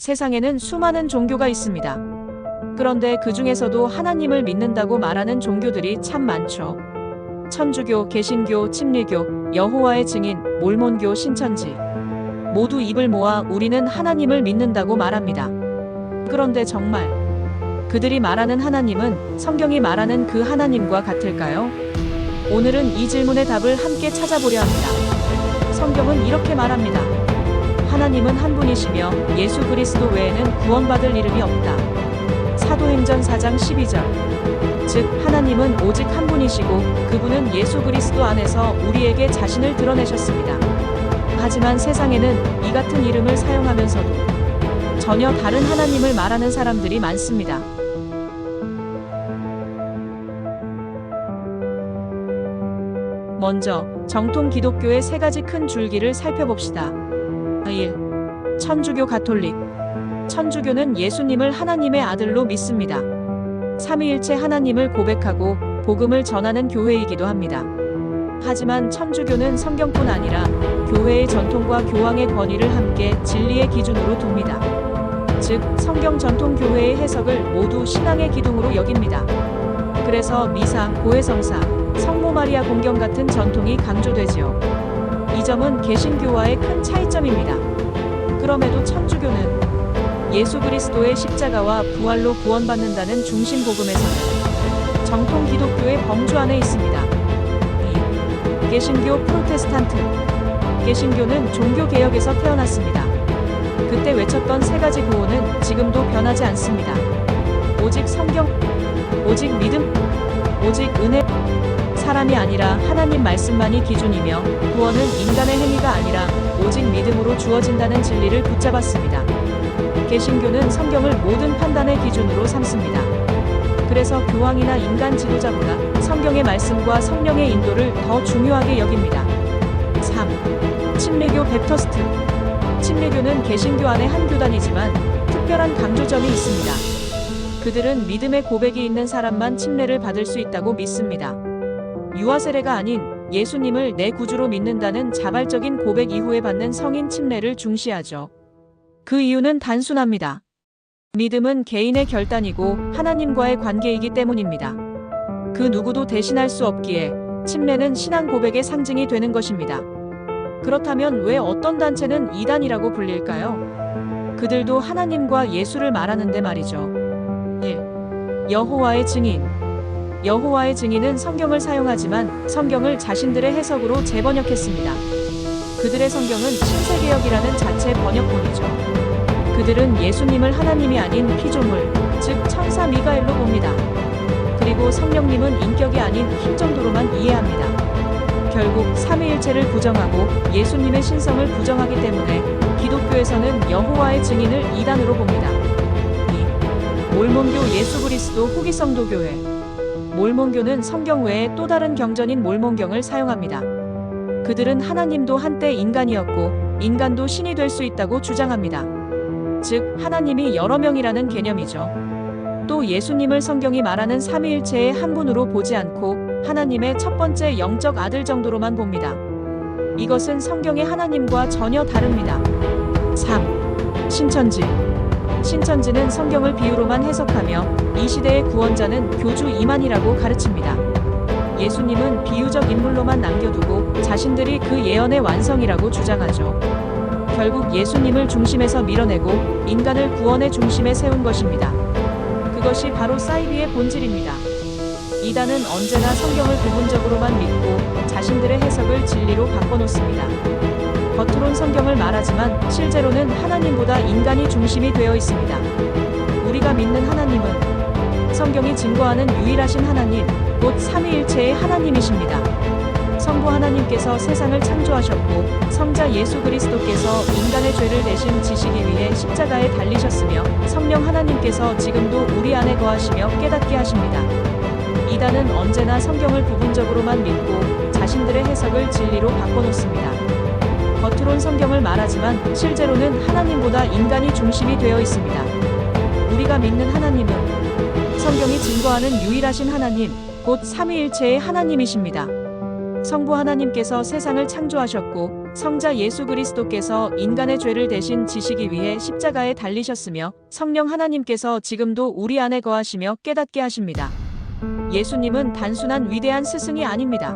세상에는 수많은 종교가 있습니다. 그런데 그 중에서도 하나님을 믿는다고 말하는 종교들이 참 많죠. 천주교, 개신교, 침례교, 여호와의 증인, 몰몬교, 신천지. 모두 입을 모아 우리는 하나님을 믿는다고 말합니다. 그런데 정말 그들이 말하는 하나님은 성경이 말하는 그 하나님과 같을까요? 오늘은 이 질문의 답을 함께 찾아보려 합니다. 성경은 이렇게 말합니다. 하나님은 한 분이시며 예수 그리스도 외에는 구원받을 이름이 없다. 사도행전 4장 12절. 즉 하나님은 오직 한 분이시고 그분은 예수 그리스도 안에서 우리에게 자신을 드러내셨습니다. 하지만 세상에는 이 같은 이름을 사용하면서도 전혀 다른 하나님을 말하는 사람들이 많습니다. 먼저 정통 기독교의 세 가지 큰 줄기를 살펴봅시다. 1. 천주교 가톨릭. 천주교는 예수님을 하나님의 아들로 믿습니다. 삼위일체 하나님을 고백하고 복음을 전하는 교회이기도 합니다. 하지만 천주교는 성경뿐 아니라 교회의 전통과 교황의 권위를 함께 진리의 기준으로 둡니다. 즉 성경 전통 교회의 해석을 모두 신앙의 기둥으로 여깁니다. 그래서 미사, 고해성사, 성모 마리아 공경 같은 전통이 강조되지요. 이 점은 개신교와의 큰 차이점입니다. 그럼에도 천주교는 예수 그리스도의 십자가와 부활로 구원받는다는 중심 복음에서는 정통 기독교의 범주 안에 있습니다. 2. 개신교 프로테스탄트. 개신교는 종교개혁에서 태어났습니다. 그때 외쳤던 세 가지 구호는 지금도 변하지 않습니다. 오직 성경, 오직 믿음, 오직 은혜. 사람이 아니라 하나님 말씀만이 기준이며 구원은 인간의 행위가 아니라 오직 믿음으로 주어진다는 진리를 붙잡았습니다. 개신교는 성경을 모든 판단의 기준으로 삼습니다. 그래서 교황이나 인간 지도자보다 성경의 말씀과 성령의 인도를 더 중요하게 여깁니다. 3. 침례교 베프터스트. 침례교는 개신교 안의 한 교단이지만 특별한 강조점이 있습니다. 그들은 믿음의 고백이 있는 사람만 침례를 받을 수 있다고 믿습니다. 유아 세례가 아닌 예수님을 내 구주로 믿는다는 자발적인 고백 이후에 받는 성인 침례를 중시하죠. 그 이유는 단순합니다. 믿음은 개인의 결단이고 하나님과의 관계이기 때문입니다. 그 누구도 대신할 수 없기에 침례는 신앙 고백의 상징이 되는 것입니다. 그렇다면 왜 어떤 단체는 이단이라고 불릴까요? 그들도 하나님과 예수를 말하는데 말이죠. 1. 여호와의 증인. 여호와의 증인은 성경을 사용하지만 성경을 자신들의 해석으로 재번역했습니다. 그들의 성경은 신세개역이라는 자체 번역본이죠. 그들은 예수님을 하나님이 아닌 피조물, 즉 천사 미가엘로 봅니다. 그리고 성령님은 인격이 아닌 힘 정도로만 이해합니다. 결국 삼위일체를 부정하고 예수님의 신성을 부정하기 때문에 기독교에서는 여호와의 증인을 이단으로 봅니다. 2. 몰몬교 예수 그리스도 후기 성도 교회. 몰몬교는 성경 외에 또 다른 경전인 몰몬경을 사용합니다. 그들은 하나님도 한때 인간이었고 인간도 신이 될 수 있다고 주장합니다. 즉 하나님이 여러 명이라는 개념이죠. 또 예수님을 성경이 말하는 삼위일체의 한 분으로 보지 않고 하나님의 첫 번째 영적 아들 정도로만 봅니다. 이것은 성경의 하나님과 전혀 다릅니다. 3. 신천지. 신천지는 성경을 비유로만 해석하며 이 시대의 구원자는 교주 이만희라고 가르칩니다. 예수님은 비유적 인물로만 남겨두고 자신들이 그 예언의 완성이라고 주장하죠. 결국 예수님을 중심에서 밀어내고 인간을 구원의 중심에 세운 것입니다. 그것이 바로 사이비의 본질입니다. 이단은 언제나 성경을 부분적으로만 믿고 자신들의 해석을 진리로 바꿔놓습니다. 겉으론 성경을 말하지만 실제로는 하나님보다 인간이 중심이 되어 있습니다. 우리가 믿는 하나님은 성경이 증거하는 유일하신 하나님, 곧 삼위일체의 하나님이십니다. 성부 하나님께서 세상을 창조하셨고 성자 예수 그리스도께서 인간의 죄를 대신 지시기 위해 십자가에 달리셨으며 성령 하나님께서 지금도 우리 안에 거하시며 깨닫게 하십니다. 이단은 언제나 성경을 부분적으로만 믿고 자신들의 해석을 진리로 바꿔놓습니다. 겉으론 성경을 말하지만 실제로는 하나님보다 인간이 중심이 되어 있습니다. 우리가 믿는 하나님은 성경이 증거하는 유일하신 하나님, 곧 삼위일체의 하나님이십니다. 성부 하나님께서 세상을 창조하셨고 성자 예수 그리스도께서 인간의 죄를 대신 지시기 위해 십자가에 달리셨으며 성령 하나님께서 지금도 우리 안에 거하시며 깨닫게 하십니다. 예수님은 단순한 위대한 스승이 아닙니다.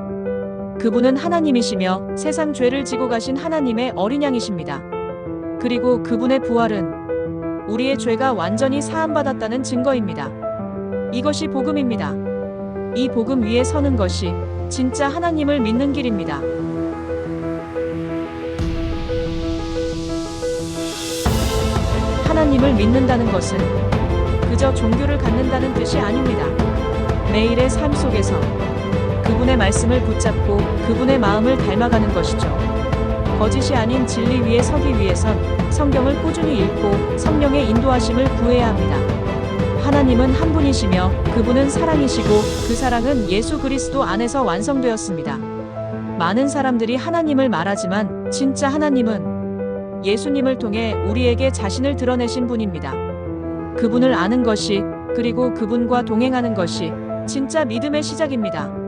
그분은 하나님이시며 세상 죄를 지고 가신 하나님의 어린 양이십니다. 그리고 그분의 부활은 우리의 죄가 완전히 사함받았다는 증거입니다. 이것이 복음입니다. 이 복음 위에 서는 것이 진짜 하나님을 믿는 길입니다. 하나님을 믿는다는 것은 그저 종교를 갖는다는 뜻이 아닙니다. 매일의 삶 속에서 그분의 말씀을 붙잡고 그분의 마음을 닮아가는 것이죠. 거짓이 아닌 진리 위에 서기 위해선 성경을 꾸준히 읽고 성령의 인도하심을 구해야 합니다. 하나님은 한 분이시며 그분은 사랑이시고 그 사랑은 예수 그리스도 안에서 완성되었습니다. 많은 사람들이 하나님을 말하지만 진짜 하나님은 예수님을 통해 우리에게 자신을 드러내신 분입니다. 그분을 아는 것이 그리고 그분과 동행하는 것이 진짜 믿음의 시작입니다.